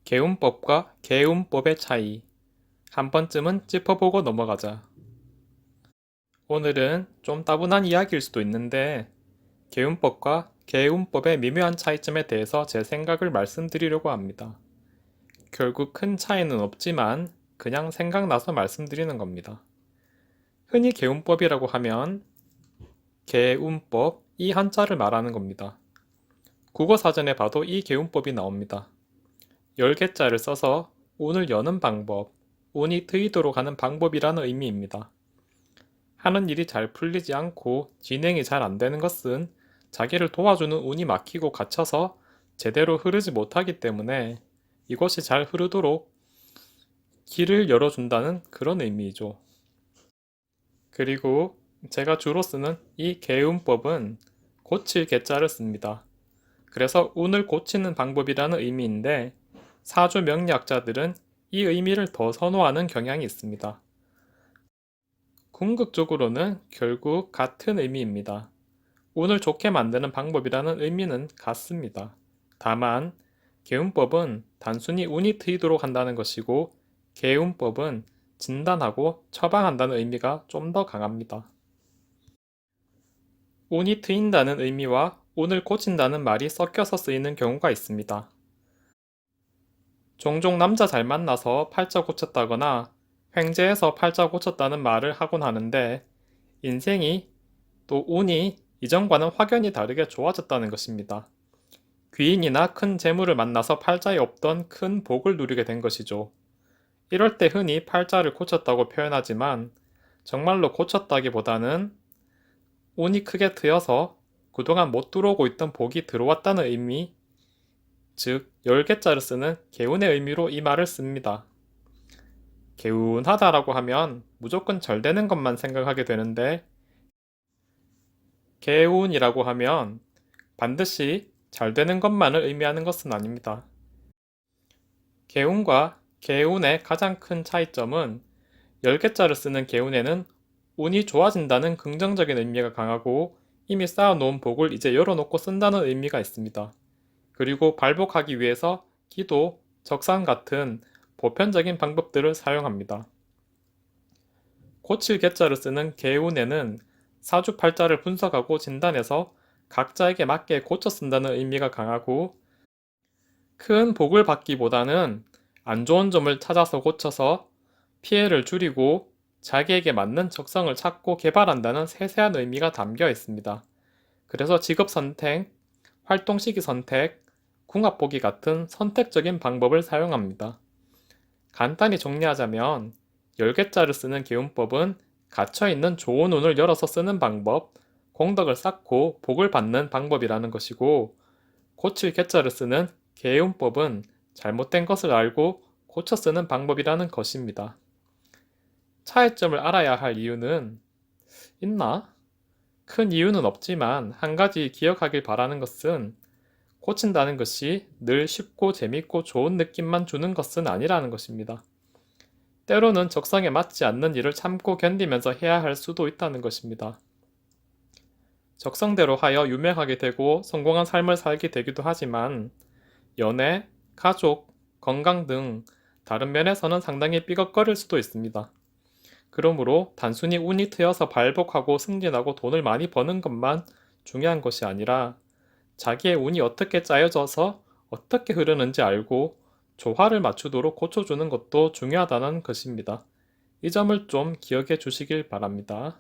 개운법과 개운법의 차이. 한 번쯤은 짚어보고 넘어가자. 오늘은 좀 따분한 이야기일 수도 있는데, 개운법과 개운법의 미묘한 차이점에 대해서 제 생각을 말씀드리려고 합니다. 결국 큰 차이는 없지만, 그냥 생각나서 말씀드리는 겁니다. 흔히 개운법이라고 하면, 개운법, 이 한자를 말하는 겁니다. 국어사전에 봐도 이 개운법이 나옵니다. 열개자를 써서 운을 여는 방법, 운이 트이도록 하는 방법이라는 의미입니다. 하는 일이 잘 풀리지 않고 진행이 잘 안 되는 것은 자기를 도와주는 운이 막히고 갇혀서 제대로 흐르지 못하기 때문에 이것이 잘 흐르도록 길을 열어준다는 그런 의미이죠. 그리고 제가 주로 쓰는 이 개운법은 고칠 개자를 씁니다. 그래서 운을 고치는 방법이라는 의미인데 사주 명리학자들은 이 의미를 더 선호하는 경향이 있습니다. 궁극적으로는 결국 같은 의미입니다. 운을 좋게 만드는 방법이라는 의미는 같습니다. 다만 개운법은 단순히 운이 트이도록 한다는 것이고 개운법은 진단하고 처방한다는 의미가 좀 더 강합니다. 운이 트인다는 의미와 운을 고친다는 말이 섞여서 쓰이는 경우가 있습니다. 종종 남자 잘 만나서 팔자 고쳤다거나 횡재해서 팔자 고쳤다는 말을 하곤 하는데 인생이 또 운이 이전과는 확연히 다르게 좋아졌다는 것입니다. 귀인이나 큰 재물을 만나서 팔자에 없던 큰 복을 누리게 된 것이죠. 이럴 때 흔히 팔자를 고쳤다고 표현하지만 정말로 고쳤다기보다는 운이 크게 트여서 그동안 못 들어오고 있던 복이 들어왔다는 의미, 즉 열개자를 쓰는 개운의 의미로 이 말을 씁니다. 개운하다라고 하면 무조건 잘 되는 것만 생각하게 되는데 개운이라고 하면 반드시 잘 되는 것만을 의미하는 것은 아닙니다. 개운과 개운의 가장 큰 차이점은 열개자를 쓰는 개운에는 운이 좋아진다는 긍정적인 의미가 강하고 이미 쌓아놓은 복을 이제 열어놓고 쓴다는 의미가 있습니다. 그리고 발복하기 위해서 기도, 적상 같은 보편적인 방법들을 사용합니다. 고칠 개자를 쓰는 개운에는 사주팔자를 분석하고 진단해서 각자에게 맞게 고쳐 쓴다는 의미가 강하고 큰 복을 받기보다는 안 좋은 점을 찾아서 고쳐서 피해를 줄이고 자기에게 맞는 적성을 찾고 개발한다는 세세한 의미가 담겨 있습니다. 그래서 직업 선택, 활동 시기 선택, 궁합 보기 같은 선택적인 방법을 사용합니다. 간단히 정리하자면 열개자를 쓰는 개운법은 갇혀있는 좋은 운을 열어서 쓰는 방법, 공덕을 쌓고 복을 받는 방법이라는 것이고 고칠 개자를 쓰는 개운법은 잘못된 것을 알고 고쳐 쓰는 방법이라는 것입니다. 차이점을 알아야 할 이유는 있나? 큰 이유는 없지만 한 가지 기억하길 바라는 것은 고친다는 것이 늘 쉽고 재밌고 좋은 느낌만 주는 것은 아니라는 것입니다. 때로는 적성에 맞지 않는 일을 참고 견디면서 해야 할 수도 있다는 것입니다. 적성대로 하여 유명하게 되고 성공한 삶을 살게 되기도 하지만 연애, 가족, 건강 등 다른 면에서는 상당히 삐걱거릴 수도 있습니다. 그러므로 단순히 운이 트여서 발복하고 승진하고 돈을 많이 버는 것만 중요한 것이 아니라 자기의 운이 어떻게 짜여져서 어떻게 흐르는지 알고 조화를 맞추도록 고쳐주는 것도 중요하다는 것입니다. 이 점을 좀 기억해 주시길 바랍니다.